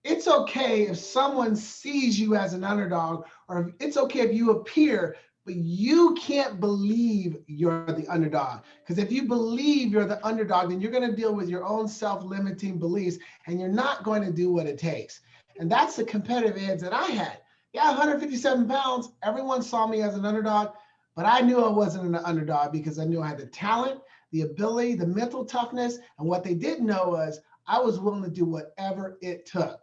it's okay if someone sees you as an underdog, or it's okay if you appear, but you can't believe you're the underdog. Because if you believe you're the underdog, then you're going to deal with your own self-limiting beliefs, and you're not going to do what it takes. And that's the competitive edge that I had. Yeah, 157 pounds. Everyone saw me as an underdog, but I knew I wasn't an underdog because I knew I had the talent, the ability, the mental toughness. And what they didn't know was I was willing to do whatever it took.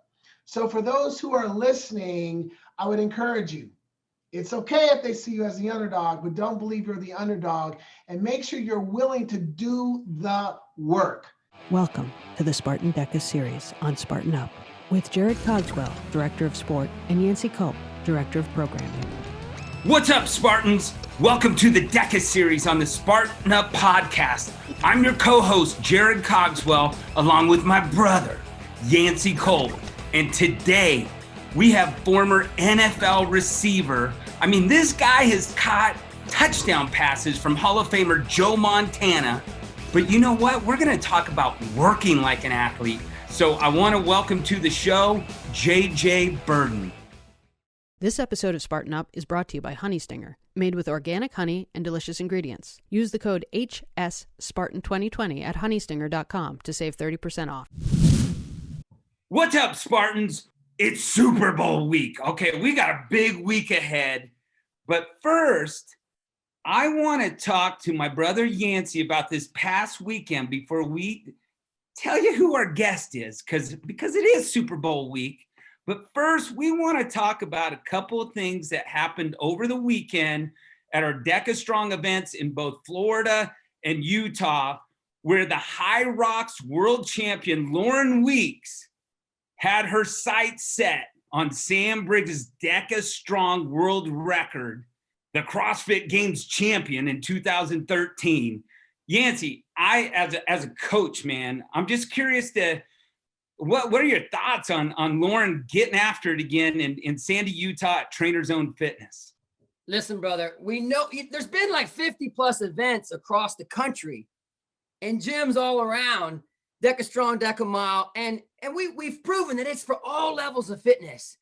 So for those who are listening, I would encourage you. It's okay if they see you as the underdog, but don't believe you're the underdog, and make sure you're willing to do the work. Welcome to the Spartan DEKA series on SpartanUp with Jarod Cogswell, Director of Sport, and Yancy Culp, Director of Programming. What's up, Spartans? Welcome to the DEKA series on the SpartanUp podcast. I'm your co-host, Jarod Cogswell, along with my brother, Yancy Culp. And today, we have former NFL receiver. I mean, this guy has caught touchdown passes from Hall of Famer Joe Montana. But you know what? We're going to talk about working like an athlete. So I want to welcome to the show, JJ Birden. This episode of SpartanUp is brought to you by Honey Stinger, made with organic honey and delicious ingredients. Use the code HSSpartan2020 at honeystinger.com to save 30% off. What's up, Spartans? It's Super Bowl week. Okay, we got a big week ahead. But first, I want to talk to my brother Yancy about this past weekend before we tell you who our guest is, because it is Super Bowl week. But first, we want to talk about a couple of things that happened over the weekend at our DEKA Strong events in both Florida and Utah, where the High Rocks world champion Lauren Weeks had her sights set on Sam Briggs' DEKA Strong world record, the CrossFit Games champion in 2013. Yancy, as a coach, man, I'm just curious to what are your thoughts on Lauren getting after it again in Sandy, Utah at Trainer Zone Fitness? Listen, brother, we know there's been like 50 plus events across the country and gyms all around, DEKA Strong, DEKA Mile, and we've proven that it's for all levels of fitness.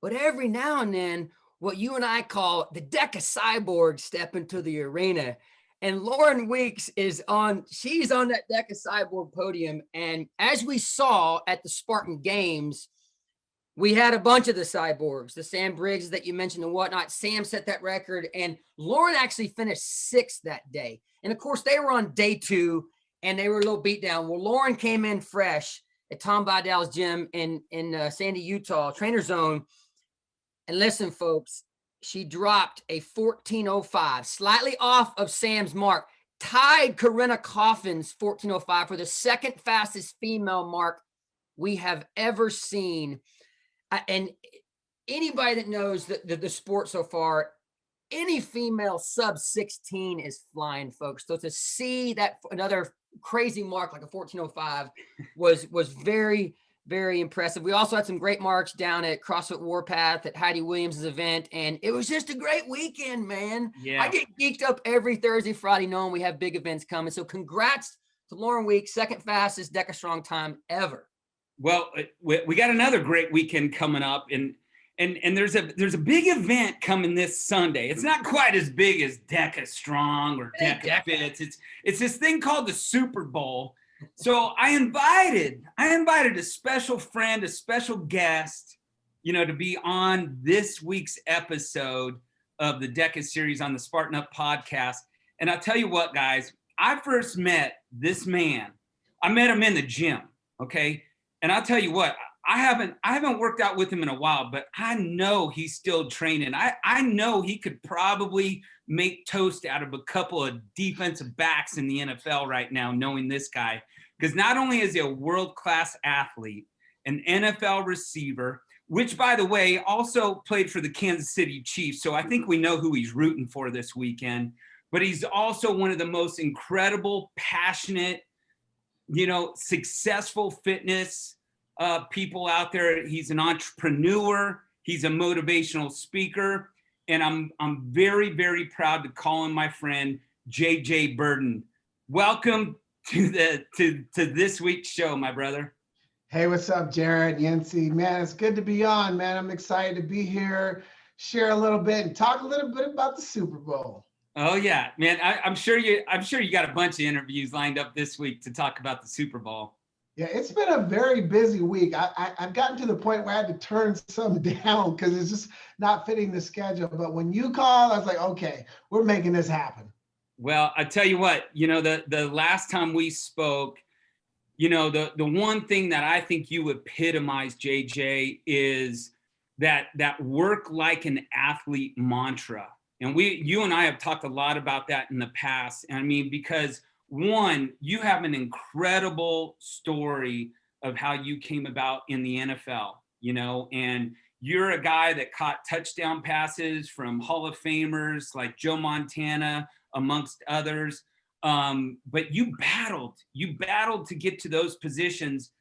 But every now and then, what you and I call the DEKA cyborg step into the arena. And Lauren Weeks she's on that DEKA cyborg podium. And as we saw at the Spartan Games, we had a bunch of the cyborgs, the Sam Briggs that you mentioned and whatnot. Sam set that record, and Lauren actually finished sixth that day. And of course, they were on day two, and they were a little beat down. Well, Lauren came in fresh at Tom Bidell's gym in Sandy, Utah, Trainer Zone. And listen, folks, she dropped a 14:05, slightly off of Sam's mark, tied Corinna Coffin's 14:05 for the second fastest female mark we have ever seen. And anybody that knows the sport so far, any female sub 16 is flying, folks. So to see that another crazy mark like a 14:05 was very, very impressive. We also had some great marks down at CrossFit Warpath at Heidi Williams' event, and it was just a great weekend, man. Yeah. I get geeked up every Thursday, Friday, knowing we have big events coming. So congrats to Lauren Weeks, second fastest DEKA Strong time ever. Well, we got another great weekend coming up, and there's a big event coming this Sunday. It's not quite as big as DEKA Strong or DEKA Fits. It's this thing called the Super Bowl. So I invited a special friend, a special guest, to be on this week's episode of the DEKA series on the SpartanUp podcast. And I'll tell you what, guys, I first met this man. I met him in the gym, okay? And I'll tell you what, I haven't worked out with him in a while, but I know he's still training. I know he could probably make toast out of a couple of defensive backs in the NFL right now, knowing this guy. Because not only is he a world-class athlete, an NFL receiver, which, by the way, also played for the Kansas City Chiefs. So I think we know who he's rooting for this weekend. But he's also one of the most incredible, passionate, successful fitness people out there. He's an entrepreneur. He's a motivational speaker. And I'm very, very proud to call him my friend, JJ Burden. Welcome to this week's show, my brother. Hey, what's up, Jarod, Yancy? Man, it's good to be on, man. I'm excited to be here, share a little bit, and talk a little bit about the Super Bowl. Oh yeah, man. I'm sure you got a bunch of interviews lined up this week to talk about the Super Bowl. Yeah, it's been a very busy week. I've gotten to the point where I had to turn some down because it's just not fitting the schedule. But when you called, I was like, okay, we're making this happen. Well, I tell you what, the last time we spoke, the one thing that I think you epitomize, JJ, is that work like an athlete mantra. And you and I have talked a lot about that in the past. And I mean, because one, you have an incredible story of how you came about in the NFL, and you're a guy that caught touchdown passes from Hall of Famers like Joe Montana, amongst others. But you battled to get to those positions.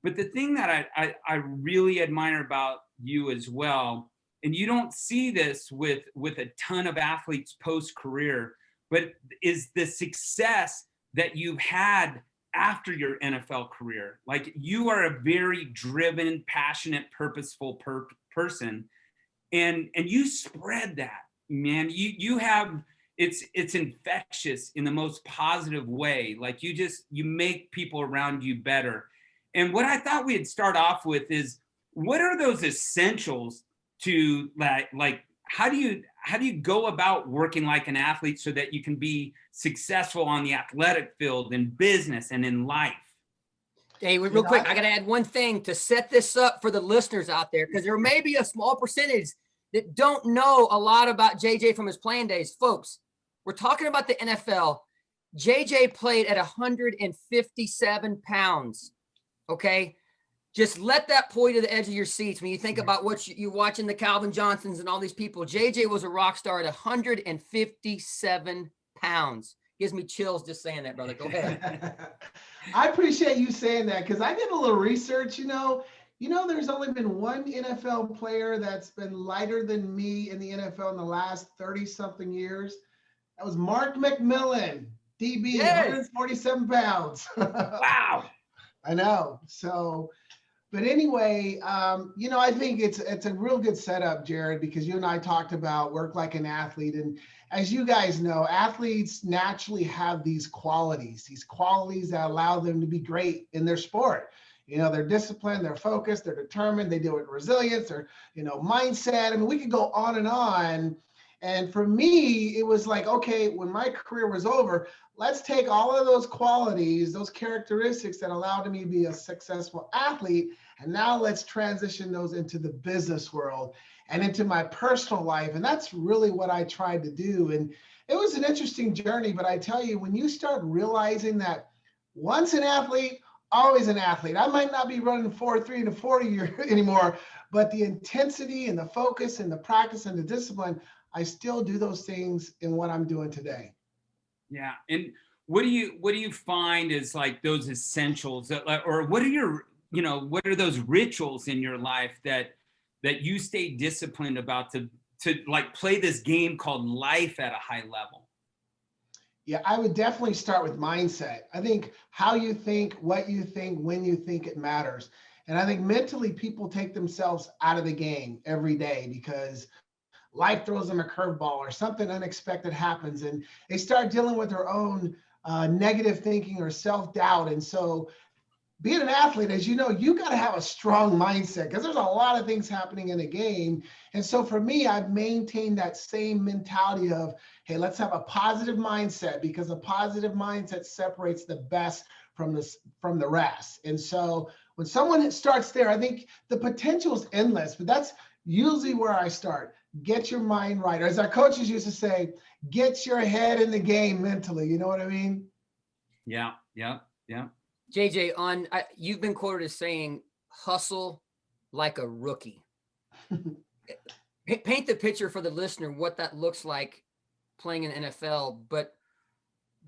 But the thing that I really admire about you as well, and you don't see this with a ton of athletes post-career, but is the success that you've had after your NFL career. Like, you are a very driven, passionate, purposeful person. And you spread that, man. You have, it's infectious in the most positive way. Like, you make people around you better. And what I thought we'd start off with is, what are those essentials to like how do you go about working like an athlete so that you can be successful on the athletic field, in business, and in life? Hey, real quick, I got to add one thing to set this up for the listeners out there, because there may be a small percentage that don't know a lot about JJ from his playing days. Folks, we're talking about the NFL. JJ played at 157 pounds, okay? Just let that pull you to the edge of your seats when you think about what you're watching, the Calvin Johnsons and all these people. JJ was a rock star at 157 pounds. Gives me chills just saying that, brother. Go ahead. I appreciate you saying that, because I did a little research. There's only been one NFL player that's been lighter than me in the NFL in the last 30-something years. That was Mark McMillan, DB, yes. 147 pounds. Wow. I know. So, but anyway, I think it's a real good setup, Jarod, because you and I talked about work like an athlete. And as you guys know, athletes naturally have these qualities that allow them to be great in their sport. They're disciplined, they're focused, they're determined, they deal with resilience, their, mindset. I mean, we could go on and on. And for me, it was like, okay, when my career was over, let's take all of those qualities, those characteristics that allowed me to be a successful athlete, and now let's transition those into the business world and into my personal life. And that's really what I tried to do. And it was an interesting journey, but I tell you, when you start realizing that once an athlete, always an athlete. I might not be running 4.3 in the 40 anymore, but the intensity and the focus and the practice and the discipline, I still do those things in what I'm doing today. Yeah. And what do you find is like those essentials, or what are your, what are those rituals in your life that you stay disciplined about to like play this game called life at a high level? Yeah, I would definitely start with mindset. I think how you think, what you think, when you think, it matters. And I think mentally people take themselves out of the game every day because life throws them a curveball or something unexpected happens, and they start dealing with their own negative thinking or self-doubt. And so being an athlete, as you know, you got to have a strong mindset because there's a lot of things happening in a game. And so for me, I've maintained that same mentality of, hey, let's have a positive mindset, because a positive mindset separates the best from the rest. And so when someone starts there, I think the potential is endless, but that's usually where I start. Get your mind right. Or as our coaches used to say, get your head in the game mentally. You know what I mean? Yeah. JJ, you've been quoted as saying, hustle like a rookie. Paint the picture for the listener what that looks like playing in the NFL. But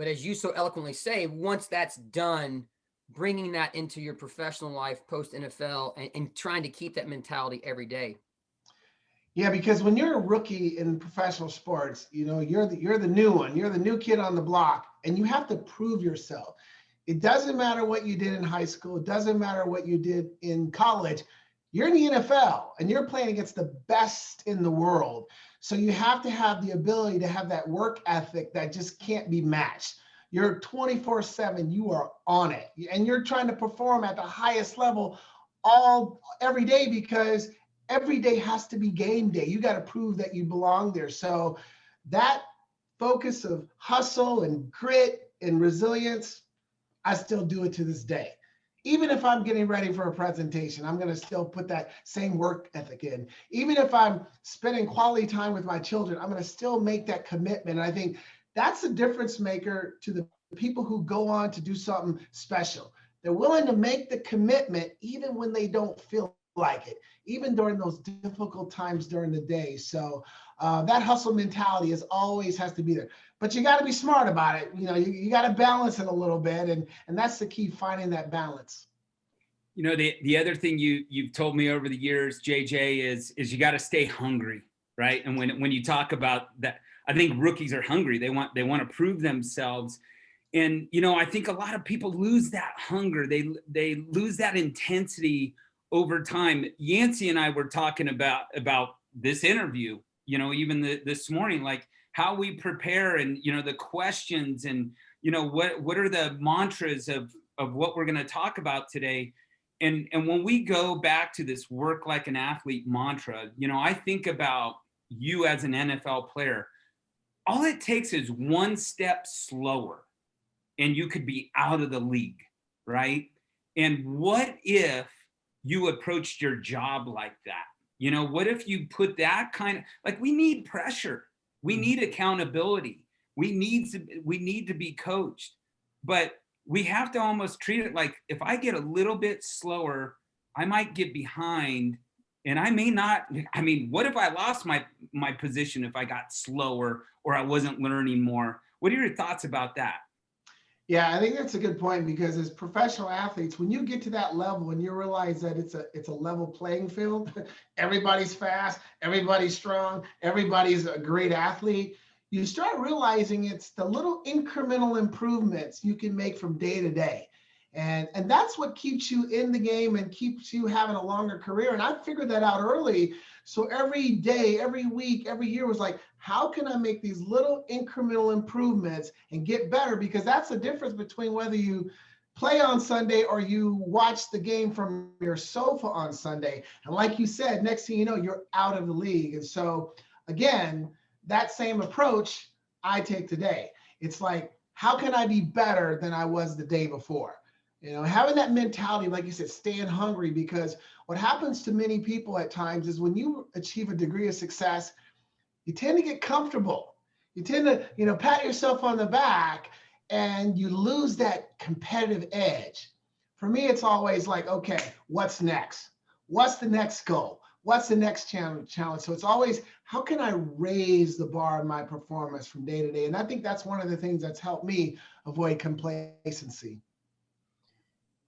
as you so eloquently say, once that's done, bringing that into your professional life post NFL and trying to keep that mentality every day. Yeah, because when you're a rookie in professional sports, you're the new one. You're the new kid on the block, and you have to prove yourself. It doesn't matter what you did in high school. It doesn't matter what you did in college. You're in the NFL and you're playing against the best in the world. So you have to have the ability to have that work ethic that just can't be matched. You're 24/7, you are on it. And you're trying to perform at the highest level every day, because every day has to be game day. You got to prove that you belong there. So that focus of hustle and grit and resilience, I still do it to this day. Even if I'm getting ready for a presentation, I'm going to still put that same work ethic in. Even if I'm spending quality time with my children, I'm going to still make that commitment. And I think that's the difference maker to the people who go on to do something special. They're willing to make the commitment even when they don't feel like it, even during those difficult times during the day. So that hustle mentality always has to be there. But you got to be smart about it. You know, you got to balance it a little bit. And that's the key, finding that balance. You know, the other thing you've told me over the years, JJ, is you got to stay hungry, right? And when you talk about that, I think rookies are hungry. They want to prove themselves. And, you know, I think a lot of people lose that hunger. They lose that intensity over time. Yancy and I were talking about this interview, you know, even this morning, like how we prepare and, you know, the questions and, you know, what are the mantras of what we're going to talk about today. And when we go back to this work like an athlete mantra, you know, I think about you as an NFL player. All it takes is one step slower and you could be out of the league, right? And what if you approached your job like that? You know, what if you put that kind of, like, we need pressure. We need accountability. We need to be coached. But we have to almost treat it like, if I get a little bit slower, I might get behind and I may not. I mean, what if I lost my position if I got slower or I wasn't learning more? What are your thoughts about that? Yeah, I think that's a good point, because as professional athletes, when you get to that level and you realize that it's a level playing field, everybody's fast, everybody's strong, everybody's a great athlete, you start realizing it's the little incremental improvements you can make from day to day. And that's what keeps you in the game and keeps you having a longer career. And I figured that out early. So every day, every week, every year was like, how can I make these little incremental improvements and get better? Because that's the difference between whether you play on Sunday or you watch the game from your sofa on Sunday. And like you said, next thing you know, you're out of the league. And so again, that same approach I take today. It's like, how can I be better than I was the day before? You know, having that mentality, like you said, staying hungry, because what happens to many people at times is when you achieve a degree of success, you tend to get comfortable. You tend to, you know, pat yourself on the back and you lose that competitive edge. For me, it's always like, okay, what's next? What's the next goal? What's the next challenge? So it's always, how can I raise the bar of my performance from day to day? And I think that's one of the things that's helped me avoid complacency.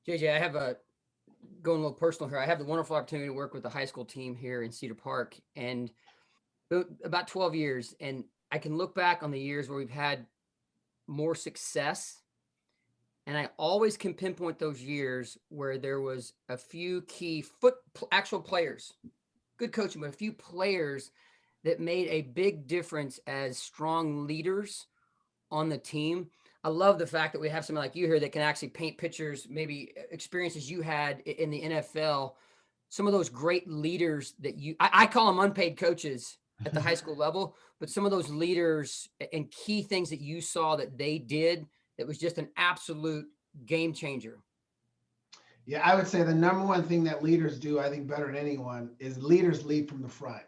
JJ, I have going a little personal here. I have the wonderful opportunity to work with the high school team here in Cedar Park, and about 12 years. And I can look back on the years where we've had more success. And I always can pinpoint those years where there was a few key actual players, good coaching, but a few players that made a big difference as strong leaders on the team. I love the fact that we have someone like you here that can actually paint pictures, maybe experiences you had in the NFL. Some of those great leaders that I call them unpaid coaches at the high school level, but some of those leaders and key things that you saw that they did that was just an absolute game changer. Yeah, I would say the number one thing that leaders do, I think better than anyone, is leaders lead from the front.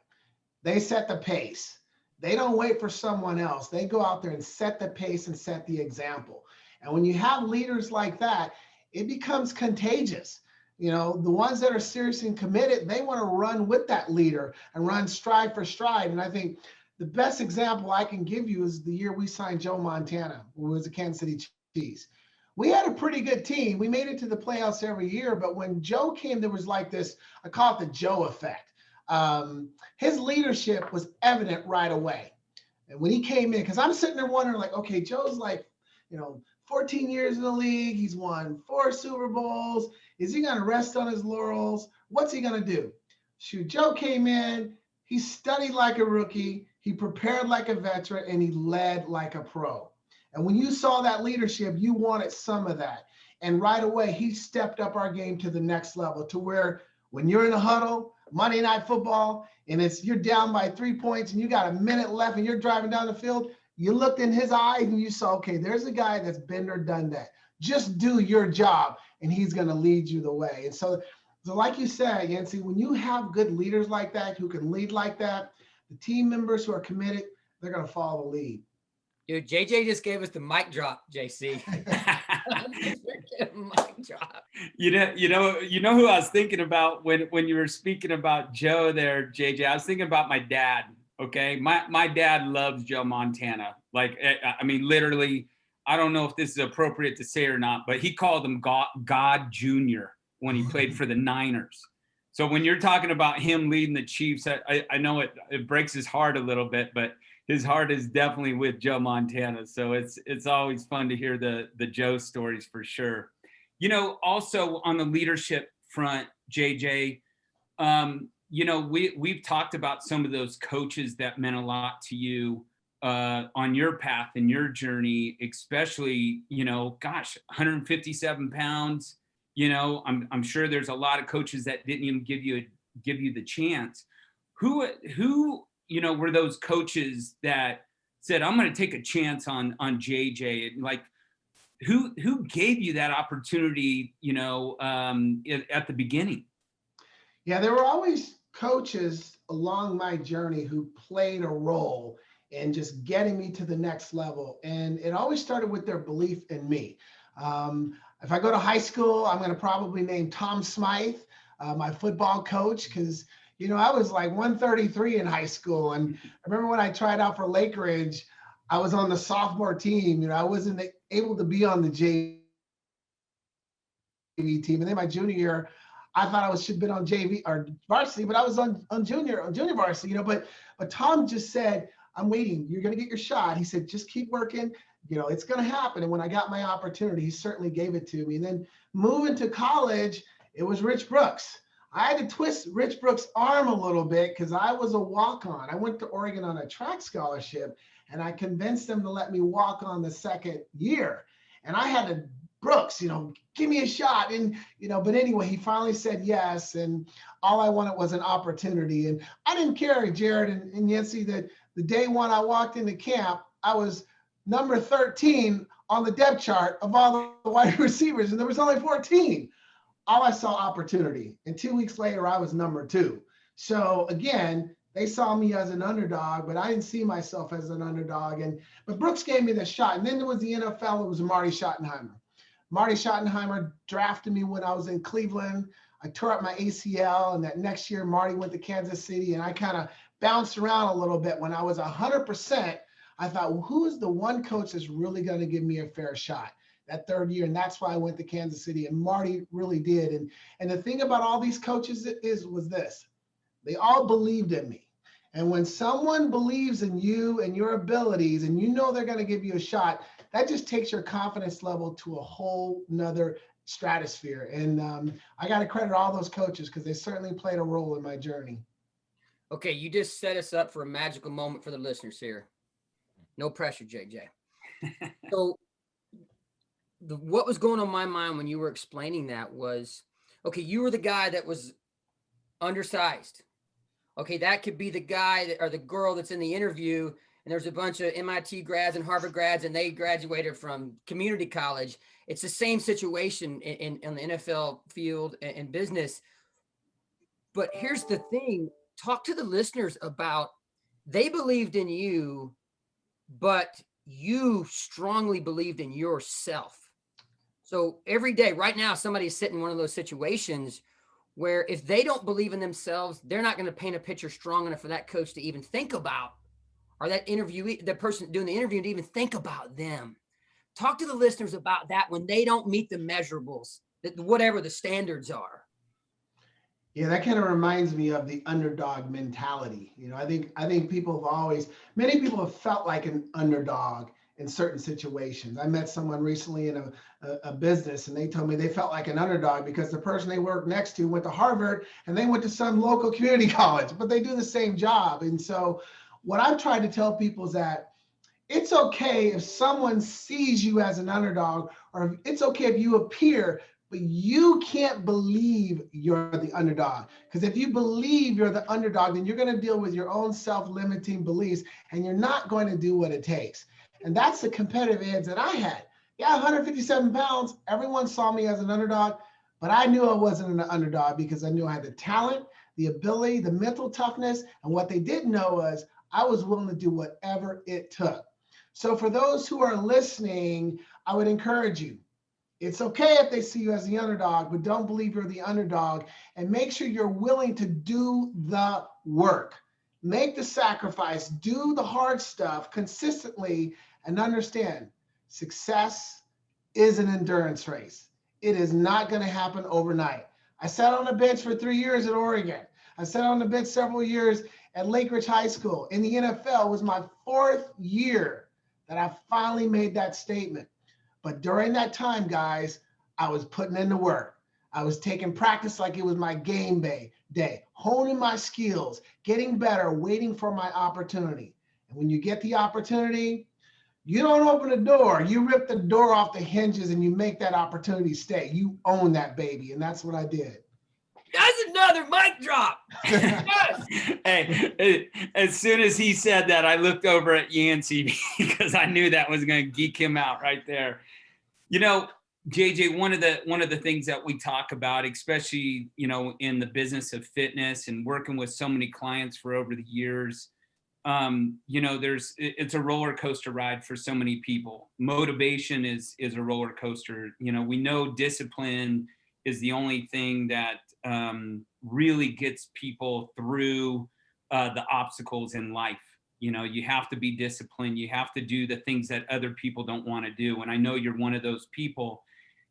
They set the pace. They don't wait for someone else. They go out there and set the pace and set the example. And when you have leaders like that, it becomes contagious. You know, the ones that are serious and committed, they want to run with that leader and run stride for stride. And I think the best example I can give you is the year we signed Joe Montana, who was the Kansas City Chiefs. We had a pretty good team. We made it to the playoffs every year. But when Joe came, there was like this, I call it the Joe effect. His leadership was evident right away. And when he came in, because I'm sitting there wondering, like, okay, Joe's like, you know, 14 years in the league. He's won 4 Super Bowls. Is he going to rest on his laurels? What's he going to do? Shoot, Joe came in. He studied like a rookie. He prepared like a veteran, and he led like a pro. And when you saw that leadership, you wanted some of that. And right away, he stepped up our game to the next level, to where when you're in a huddle, Monday Night Football, and you're down by 3 points and you got a minute left and you're driving down the field, you looked in his eyes and you saw, okay, there's a guy that's been or done that. Just do your job and he's going to lead you the way. And so like you said, Yancy, when you have good leaders like that, who can lead like that, the team members who are committed, they're going to follow the lead. Dude, JJ just gave us the mic drop, JC. Mic drop. You know who I was thinking about when you were speaking about Joe there, JJ? I was thinking about my dad. Okay, my dad loves Joe Montana. Like, I mean, literally, I don't know if this is appropriate to say or not, but he called him God Jr. when he played for the Niners. So when you're talking about him leading the Chiefs, I know it breaks his heart a little bit, but his heart is definitely with Joe Montana. So it's always fun to hear the Joe stories for sure. You know, also on the leadership front, JJ, you know, we've talked about some of those coaches that meant a lot to you on your path and your journey, especially, you know, gosh, 157 pounds. You know, I'm sure there's a lot of coaches that didn't even give you the chance. Who you know were those coaches that said, I'm going to take a chance on JJ? Like, who gave you that opportunity, you know, at the beginning? Yeah, there were always coaches along my journey who played a role in just getting me to the next level. And it always started with their belief in me. If I go to high school, I'm going to probably name Tom Smythe, my football coach, because, you know, I was like 133 in high school. And I remember when I tried out for Lake Ridge, I was on the sophomore team. You know, I wasn't able to be on the JV team. And then my junior year, I thought I should have been on JV or varsity, but I was on junior varsity, you know, but Tom just said, I'm waiting. You're going to get your shot. He said, just keep working. You know, it's going to happen. And when I got my opportunity, he certainly gave it to me. And then moving to college, it was Rich Brooks. I had to twist Rich Brooks' arm a little bit because I was a walk-on. I went to Oregon on a track scholarship, and I convinced them to let me walk on the second year. And I had to, Brooks, you know, give me a shot. And, you know, but anyway, he finally said yes. And all I wanted was an opportunity. And I didn't care, Jarod and Yancy, that the day one I walked into camp, I was number 13 on the depth chart of all the wide receivers, and there was only 14. All I saw opportunity. And 2 weeks later, I was number 2. So again, they saw me as an underdog, but I didn't see myself as an underdog. But Brooks gave me the shot. And then there was the NFL. It was Marty Schottenheimer. Marty Schottenheimer drafted me when I was in Cleveland. I tore up my ACL, and that next year, Marty went to Kansas City, and I kind of bounced around a little bit. When I was 100%, I thought, well, who is the one coach that's really going to give me a fair shot that third year? And that's why I went to Kansas City, and Marty really did. And the thing about all these coaches was this: they all believed in me. And when someone believes in you and your abilities, and you know they're going to give you a shot, that just takes your confidence level to a whole nother stratosphere. And I got to credit all those coaches because they certainly played a role in my journey. Okay, you just set us up for a magical moment for the listeners here. No pressure, JJ. So what was going on in my mind when you were explaining that was, okay, you were the guy that was undersized. Okay, that could be the guy or the girl that's in the interview, and there's a bunch of MIT grads and Harvard grads, and they graduated from community college. It's the same situation in the NFL field and business. But here's the thing. Talk to the listeners about, they believed in you, but you strongly believed in yourself. So every day, right now, somebody's sitting in one of those situations where if they don't believe in themselves, they're not going to paint a picture strong enough for that coach to even think about, or that interviewee, the person doing the interview, to even think about them. Talk to the listeners about that when they don't meet the measurables, that whatever the standards are. Yeah, that kind of reminds me of the underdog mentality. You know, I think people have many people have felt like an underdog in certain situations. I met someone recently in a business, and they told me they felt like an underdog because the person they worked next to went to Harvard and they went to some local community college, but they do the same job. And so what I've tried to tell people is that it's okay if someone sees you as an underdog, or it's okay if you appear, but you can't believe you're the underdog. Because if you believe you're the underdog, then you're going to deal with your own self-limiting beliefs, and you're not going to do what it takes. And that's the competitive edge that I had. Yeah, 157 pounds. Everyone saw me as an underdog, but I knew I wasn't an underdog because I knew I had the talent, the ability, the mental toughness. And what they didn't know was I was willing to do whatever it took. So for those who are listening, I would encourage you. It's okay if they see you as the underdog, but don't believe you're the underdog, and make sure you're willing to do the work. Make the sacrifice, do the hard stuff consistently, and understand success is an endurance race. It is not going to happen overnight. I sat on the bench for 3 years at Oregon. I sat on the bench several years at Lake Ridge High School. In the NFL, it was my 4th year that I finally made that statement. But during that time, guys, I was putting in the work. I was taking practice like it was my game day, honing my skills, getting better, waiting for my opportunity. And when you get the opportunity, you don't open the door. You rip the door off the hinges and you make that opportunity stay. You own that baby. And that's what I did. That's another mic drop. Yes. Hey, as soon as he said that, I looked over at Yancy because I knew that was going to geek him out right there. You know, JJ, one of the things that we talk about, especially, you know, in the business of fitness and working with so many clients for over the years, you know, it's a roller coaster ride for so many people. Motivation is a roller coaster. You know, we know discipline is the only thing that really gets people through the obstacles in life. You know, you have to be disciplined. You have to do the things that other people don't want to do. And I know you're one of those people.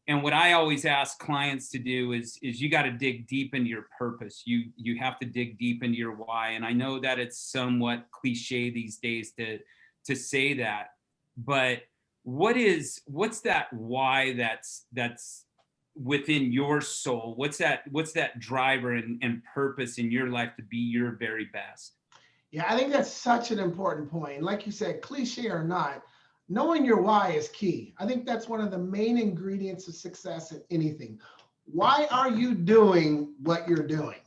And what I always ask clients to do is you got to dig deep into your purpose. You have to dig deep into your why. And I know that it's somewhat cliche these days to say that, but what's that why that's within your soul? What's that driver and purpose in your life to be your very best? Yeah, I think that's such an important point. Like you said, cliche or not, knowing your why is key. I think that's one of the main ingredients of success in anything. Why are you doing what you're doing?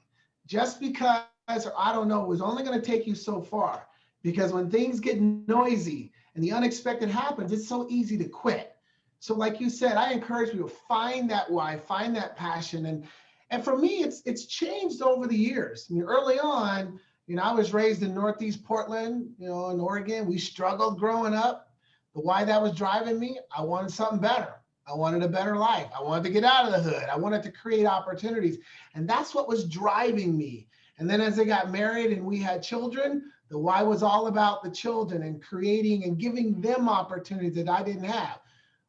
Just because, or I don't know, it was only going to take you so far. Because when things get noisy and the unexpected happens, it's so easy to quit. So like you said, I encourage people to find that why, find that passion. And for me, it's changed over the years. I mean, early on, you know, I was raised in Northeast Portland, you know, in Oregon. We struggled growing up. But why that was driving me, I wanted something better. I wanted a better life. I wanted to get out of the hood. I wanted to create opportunities. And that's what was driving me. And then as I got married and we had children, the why was all about the children and creating and giving them opportunities that I didn't have.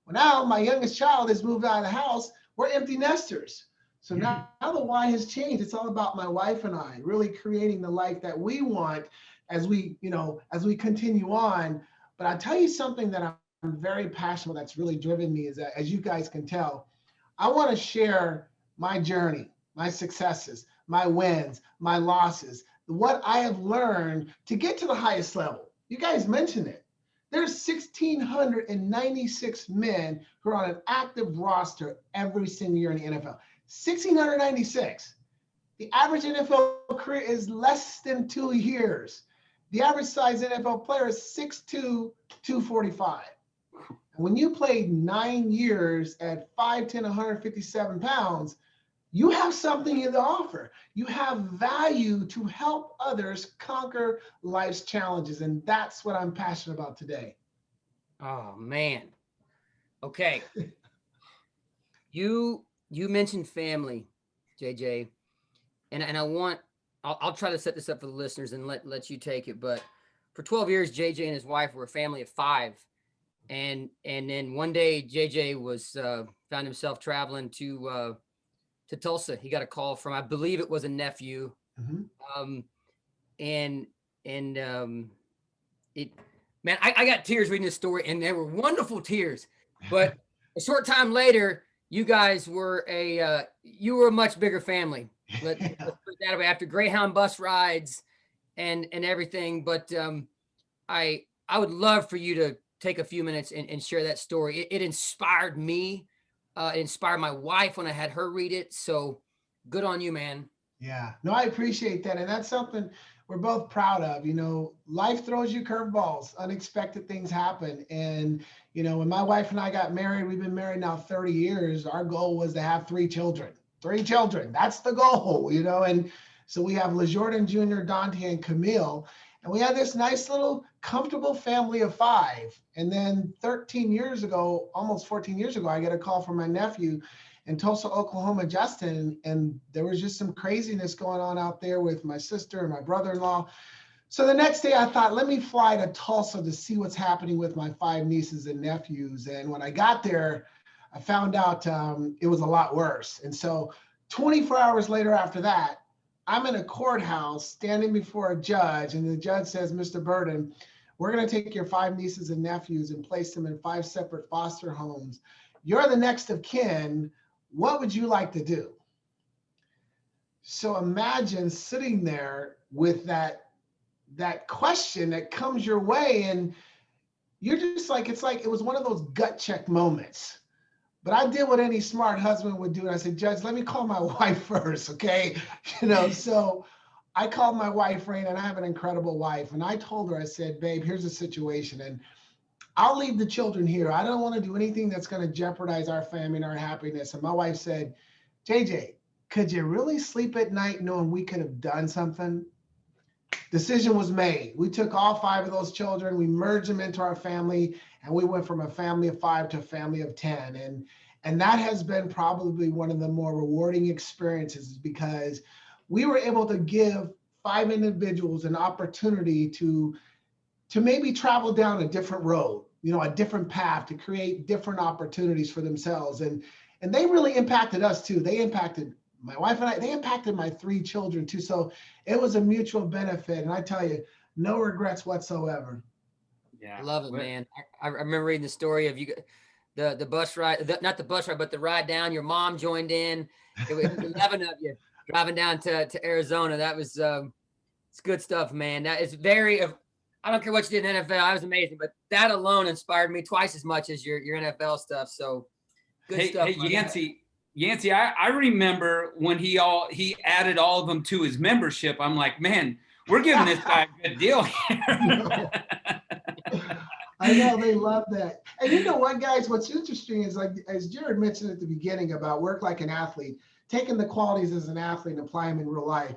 Well, now my youngest child has moved out of the house. We're empty nesters. So now the why has changed. It's all about my wife and I really creating the life that we want as we continue on. But I'll tell you something that I'm very passionate about that's really driven me is that, as you guys can tell, I want to share my journey, my successes, my wins, my losses, what I have learned to get to the highest level. You guys mentioned it. There's 1,696 men who are on an active roster every single year in the NFL. 1,696. The average NFL career is less than 2 years. The average size NFL player is 6'2", 245. And when you played 9 years at 5'10", 157 pounds, you have something to offer. You have value to help others conquer life's challenges. And that's what I'm passionate about today. Oh, man. Okay. You mentioned family, JJ, and I'll try to set this up for the listeners and let you take it. But for 12 years, JJ and his wife were a family of 5. And then one day JJ was found himself traveling to Tulsa. He got a call from, I believe it was a nephew. Mm-hmm. Man, I got tears reading this story, and they were wonderful tears. But a short time later, you guys were a much bigger family. Let's put it that way. After Greyhound bus rides and everything. But I would love for you to take a few minutes and share that story. It inspired me. It inspired my wife when I had her read it. So good on you, man. Yeah, no, I appreciate that. And that's something we're both proud of. You know, life throws you curveballs, unexpected things happen. And, you know, when my wife and I got married, we've been married now 30 years. Our goal was to have 3 children. 3 children. That's the goal, you know. And so we have LeJordan Jr., Dante, and Camille. And we had this nice little comfortable family of 5. And then 13 years ago, almost 14 years ago, I get a call from my nephew in Tulsa, Oklahoma, Justin, and there was just some craziness going on out there with my sister and my brother-in-law. So the next day I thought, let me fly to Tulsa to see what's happening with my 5 nieces and nephews. And when I got there, I found out it was a lot worse. And so 24 hours later after that, I'm in a courthouse standing before a judge, and the judge says, Mr. Burden, we're going to take your 5 nieces and nephews and place them in 5 separate foster homes. You're the next of kin. What would you like to do? So imagine sitting there with that question that comes your way, and you're just like, it's like, it was one of those gut check moments. But I did what any smart husband would do. And I said, Judge, let me call my wife first, okay? You know, so I called my wife, Raina, and I have an incredible wife. And I told her, I said, babe, here's the situation. And I'll leave the children here. I don't want to do anything that's going to jeopardize our family and our happiness. And my wife said, JJ, could you really sleep at night knowing we could have done something? Decision was made. We took all 5 of those children, we merged them into our family, and we went from a family of 5 to a family of 10. And that has been probably one of the more rewarding experiences, because we were able to give 5 individuals an opportunity to maybe travel down a different road, you know, a different path, to create different opportunities for themselves. And they really impacted us too. They impacted my wife and I, they impacted my 3 children too. So it was a mutual benefit. And I tell you, no regrets whatsoever. Yeah. I love it, man. I remember reading the story of you, the bus ride, not the bus ride, but the ride down. Your mom joined in. It was 11 of you driving down to Arizona. That was, it's good stuff, man. That is very, I don't care what you did in NFL. I was amazing, but that alone inspired me twice as much as your NFL stuff. So good stuff. Hey, Yancy, I remember when he added all of them to his membership. I'm like, man, we're giving this guy a good deal here. I know, they love that. And you know what, guys, what's interesting is, like, as Jarod mentioned at the beginning about work like an athlete, taking the qualities as an athlete and applying them in real life.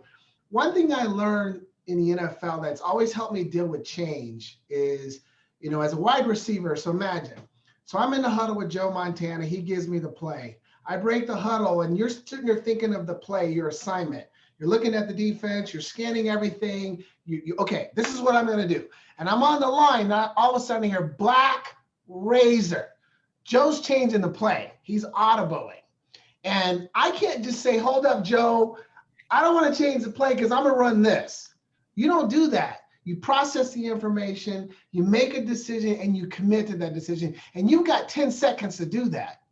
One thing I learned in the NFL that's always helped me deal with change is, you know, as a wide receiver, so imagine, so I'm in the huddle with Joe Montana, he gives me the play. I break the huddle, and you're sitting there thinking of the play, your assignment. You're looking at the defense, you're scanning everything. Okay, this is what I'm going to do. And I'm on the line, now all of a sudden I hear black razor. Joe's changing the play. He's audibling. And I can't just say, hold up, Joe, I don't want to change the play because I'm going to run this. You don't do that. You process the information, you make a decision, and you commit to that decision. And you've got 10 seconds to do that.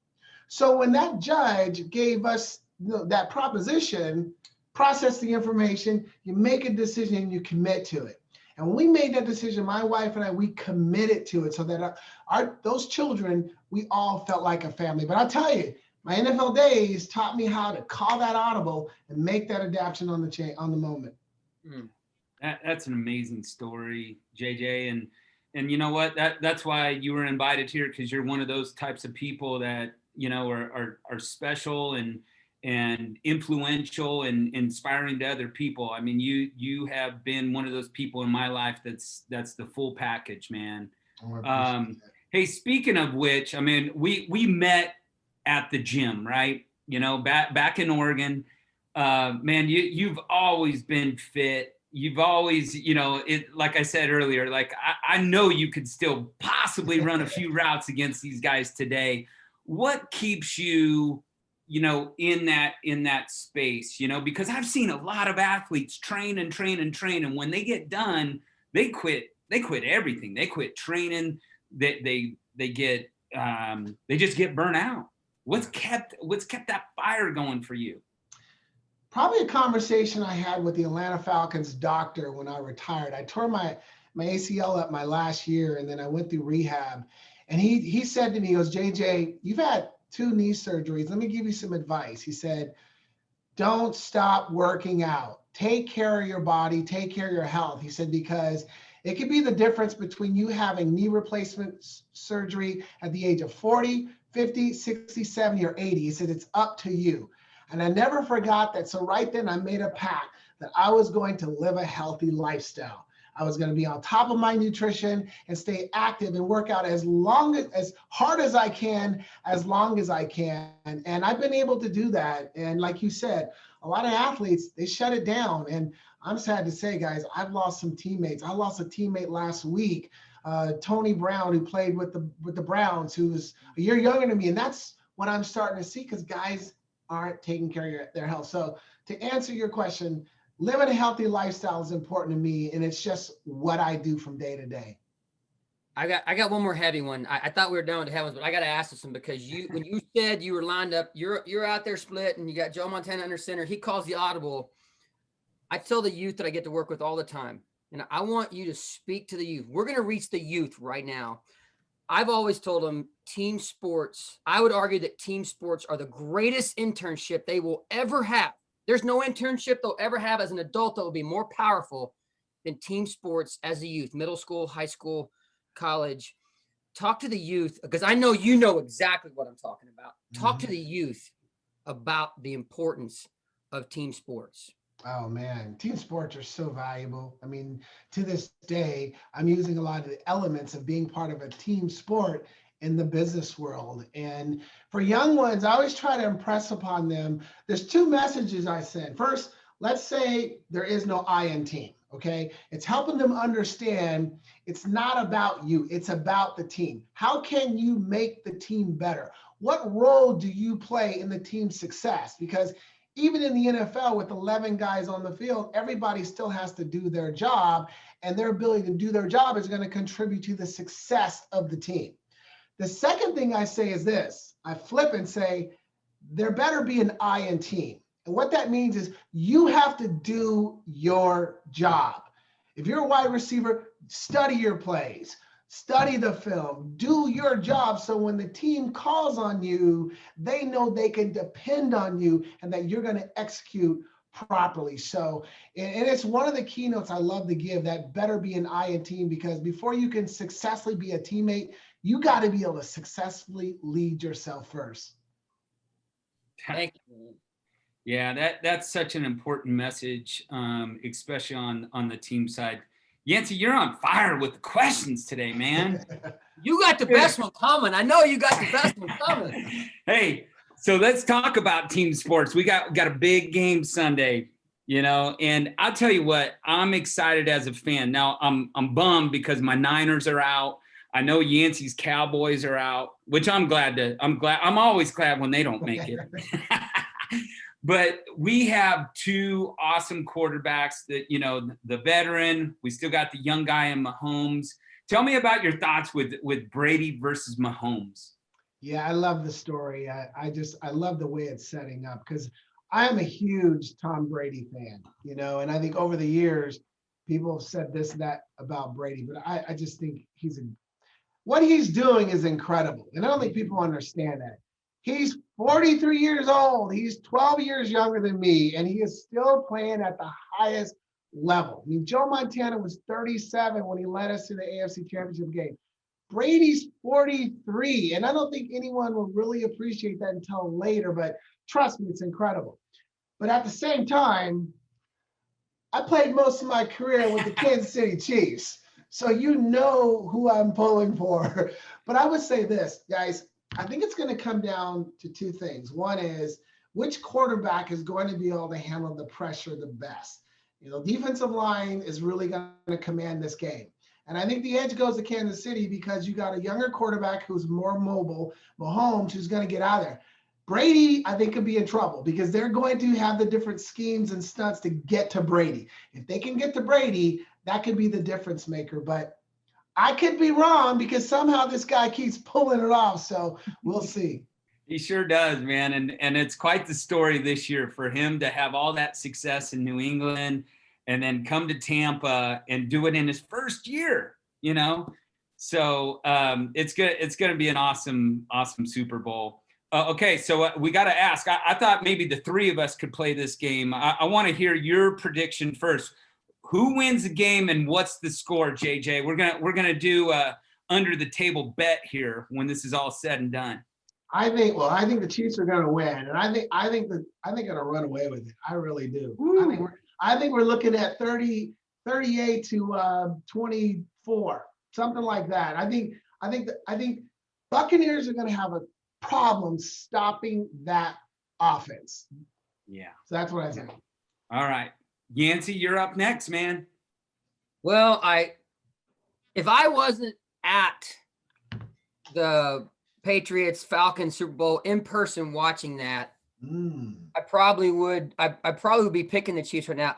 So when that judge gave us that proposition, process the information, you make a decision, and you commit to it. And when we made that decision, my wife and I, we committed to it so that those children, we all felt like a family. But I'll tell you, my NFL days taught me how to call that audible and make that adaptation on the moment. That's an amazing story, JJ. And you know what? That's why you were invited here, because you're one of those types of people that, you know, are special and influential and inspiring to other people. I mean, you have been one of those people in my life that's the full package, man. Hey, speaking of which, I mean, we met at the gym, right? You know, back in Oregon. Man, you've always been fit. You've always, you know, it, like I said earlier, like I know you could still possibly run a few routes against these guys today. What keeps you, you know, in that space, you know, because I've seen a lot of athletes train. And when they get done, they quit they quit everything. They quit training. They just get burnt out. What's kept that fire going for you? Probably a conversation I had with the Atlanta Falcons doctor when I retired. I tore my ACL up my last year, and then I went through rehab. And he said to me, he goes, JJ, you've had 2 knee surgeries. Let me give you some advice. He said, don't stop working out. Take care of your body. Take care of your health. He said, because it could be the difference between you having knee replacement surgery at the age of 40, 50, 60, 70, or 80. He said, it's up to you. And I never forgot that. So right then I made a pact that I was going to live a healthy lifestyle. I was going to be on top of my nutrition and stay active and work out as hard as I can, as long as I can. And I've been able to do that. And like you said, a lot of athletes, they shut it down. And I'm sad to say, guys, I've lost some teammates. I lost a teammate last week, Tony Brown, who played with the Browns, who was a year younger than me. And that's what I'm starting to see, because guys aren't taking care of their health. So to answer your question, living a healthy lifestyle is important to me, and it's just what I do from day to day. I got one more heavy one. I thought we were done with the heavy ones, but I got to ask this one, because when you said you were lined up, you're out there split, and you got Joe Montana under center. He calls the audible. I tell the youth that I get to work with all the time, and I want you to speak to the youth. We're going to reach the youth right now. I've always told them team sports. I would argue that team sports are the greatest internship they will ever have. There's no internship they'll ever have as an adult that will be more powerful than team sports as a youth, middle school, high school, college. Talk to the youth, because I know you know exactly what I'm talking about. Talk to the youth about the importance of team sports. Oh man, team sports are so valuable. I mean, to this day, I'm using a lot of the elements of being part of a team sport in the business world. And for young ones, I always try to impress upon them, there's 2 messages I send. First, let's say there is no I in team, okay? It's helping them understand it's not about you, it's about the team. How can you make the team better? What role do you play in the team's success? Because even in the NFL, with 11 guys on the field, everybody still has to do their job, and their ability to do their job is going to contribute to the success of the team. The second thing I say is this. I flip and say, there better be an I in team. And what that means is you have to do your job. If you're a wide receiver, study your plays. Study the film, do your job, so when the team calls on you, they know they can depend on you and that you're going to execute properly. So, and it's one of the keynotes I love to give, that better be an I in team, because before you can successfully be a teammate, you got to be able to successfully lead yourself first. Thank you. Yeah, that's such an important message, especially on the team side. Yancy, you're on fire with the questions today, man. You got the best one coming. I know you got the best one coming. Hey, so let's talk about team sports. We got a big game Sunday, and I'll tell you what, I'm excited as a fan. Now I'm bummed because my Niners are out. I know Yancy's Cowboys are out, which I'm always glad when they don't make it. But we have 2 awesome quarterbacks that, the veteran, we still got the young guy in Mahomes. Tell me about your thoughts with Brady versus Mahomes. Yeah, I love the story. I love the way it's setting up, because I am a huge Tom Brady fan, and I think over the years, people have said this and that about Brady, but I just think what he's doing is incredible. And I don't think people understand that. He's 43 years old. He's 12 years younger than me, and he is still playing at the highest level. I mean, Joe Montana was 37 when he led us to the AFC Championship game. Brady's 43, and I don't think anyone will really appreciate that until later, but trust me, it's incredible. But at the same time, I played most of my career with the Kansas City Chiefs, so you know who I'm pulling for. But I would say this, guys, I think it's going to come down to 2 things. One is, which quarterback is going to be able to handle the pressure the best? Defensive line is really going to command this game. And I think the edge goes to Kansas City because you got a younger quarterback who's more mobile, Mahomes, who's going to get out of there. Brady, I think, could be in trouble because they're going to have the different schemes and stunts to get to Brady. If they can get to Brady, that could be the difference maker. But I could be wrong because somehow this guy keeps pulling it off. So we'll see. He sure does, man. And it's quite the story this year for him to have all that success in New England and then come to Tampa and do it in his first year, you know? So it's going to be an awesome Super Bowl. Okay, so we got to ask. I thought maybe the three of us could play this game. I want to hear your prediction first. Who wins the game and what's the score, JJ? We're gonna do a under the table bet here when this is all said and done. I think the Chiefs are going to win, and I think going to run away with it. I really do. I think we're looking at 38 to 24, something like that. I think Buccaneers are going to have a problem stopping that offense. Yeah. So that's what I think. All right. Yancy, you're up next, man. Well, if I wasn't at the Patriots Falcons Super Bowl in person watching that, I probably would be picking the Chiefs right now.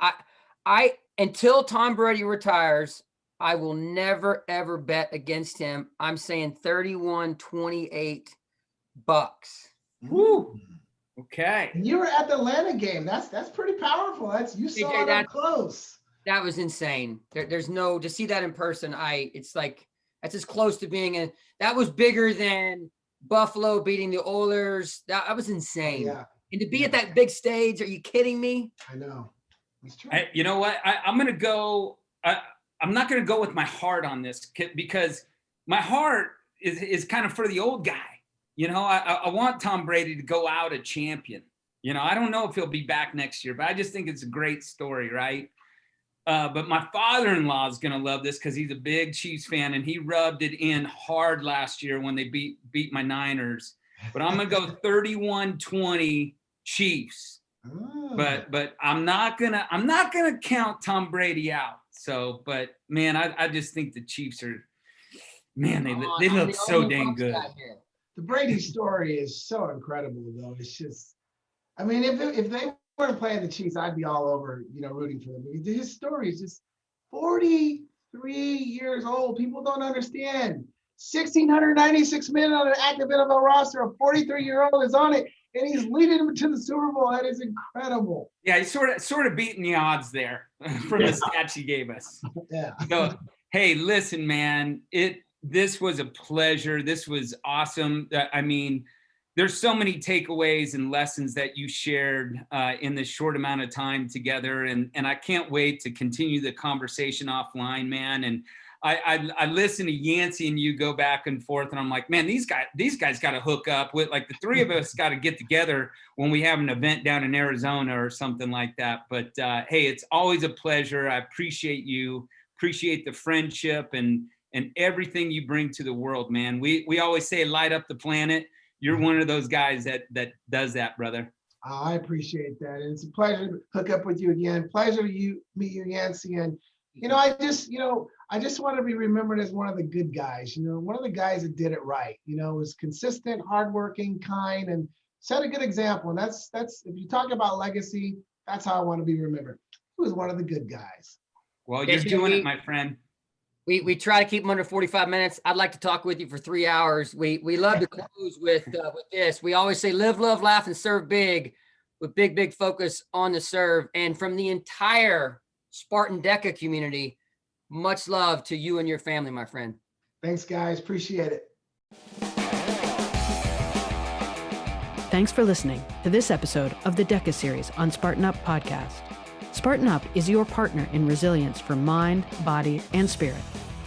I until Tom Brady retires, I will never ever bet against him. I'm saying 31-28 Bucks. Woo. Okay. And you were at the Atlanta game. That's pretty powerful. You saw it up close. That was insane. There's no to see that in person. It's like that's as close to being that was bigger than Buffalo beating the Oilers. That was insane. Yeah. And to be at that big stage, are you kidding me? I know. It's true. You know what? I'm gonna go. I'm not gonna go with my heart on this because my heart is kind of for the old guy. You know, I want Tom Brady to go out a champion. You know, I don't know if he'll be back next year, but I just think it's a great story, right? But my father-in-law is going to love this because he's a big Chiefs fan, and he rubbed it in hard last year when they beat my Niners. But I'm going to go 31-20 Chiefs. Oh. But I'm not gonna count Tom Brady out. So, but man, I just think the Chiefs are, man, they look so dang good. The Brady story is so incredible, though. It's just, I mean, if they weren't playing the Chiefs, I'd be all over, rooting for them. His story is just 43 years old. People don't understand. 1,696 men on an active NFL roster. A 43-year-old is on it, and he's leading them to the Super Bowl. That is incredible. Yeah, he's sort of beating the odds there from the stats he gave us. Yeah. So, hey, listen, man, this was a pleasure. This was awesome. I mean, there's so many takeaways and lessons that you shared in this short amount of time together. And I can't wait to continue the conversation offline, man. And I listen to Yancy and you go back and forth, and I'm like, man, these guys got to hook up with, like, the three of us got to get together when we have an event down in Arizona or something like that. But hey, it's always a pleasure. I appreciate you, appreciate the friendship and everything you bring to the world, man. We always say light up the planet. You're one of those guys that does that, brother. I appreciate that. And it's a pleasure to hook up with you again. Pleasure to meet you, Yancy. And, I just want to be remembered as one of the good guys, one of the guys that did it right, was consistent, hardworking, kind, and set a good example. And that's if you talk about legacy, that's how I want to be remembered. He was one of the good guys. Well, you're doing it, my friend. We try to keep them under 45 minutes. I'd like to talk with you for 3 hours. We love to close with this. We always say live, love, laugh, and serve big, with big focus on the serve. And from the entire Spartan DEKA community, much love to you and your family, my friend. Thanks, guys. Appreciate it. Thanks for listening to this episode of the DEKA series on SpartanUp Podcast. SpartanUp is your partner in resilience for mind, body, and spirit.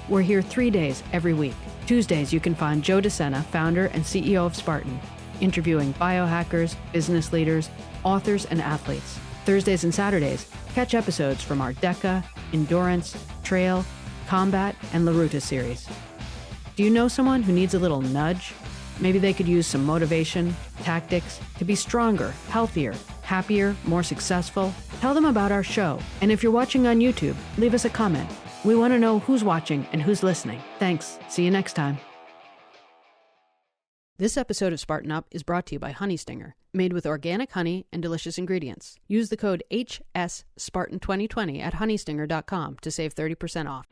We're here 3 days every week. Tuesdays, you can find Joe DeSena, founder and CEO of Spartan, interviewing biohackers, business leaders, authors, and athletes. Thursdays and Saturdays, catch episodes from our DEKA, Endurance, Trail, Combat, and La Ruta series. Do you know someone who needs a little nudge? Maybe they could use some motivation, tactics to be stronger, healthier, happier, more successful. Tell them about our show. And if you're watching on YouTube, leave us a comment. We want to know who's watching and who's listening. Thanks. See you next time. This episode of SpartanUp is brought to you by Honey Stinger, made with organic honey and delicious ingredients. Use the code HSSpartan2020 at honeystinger.com to save 30% off.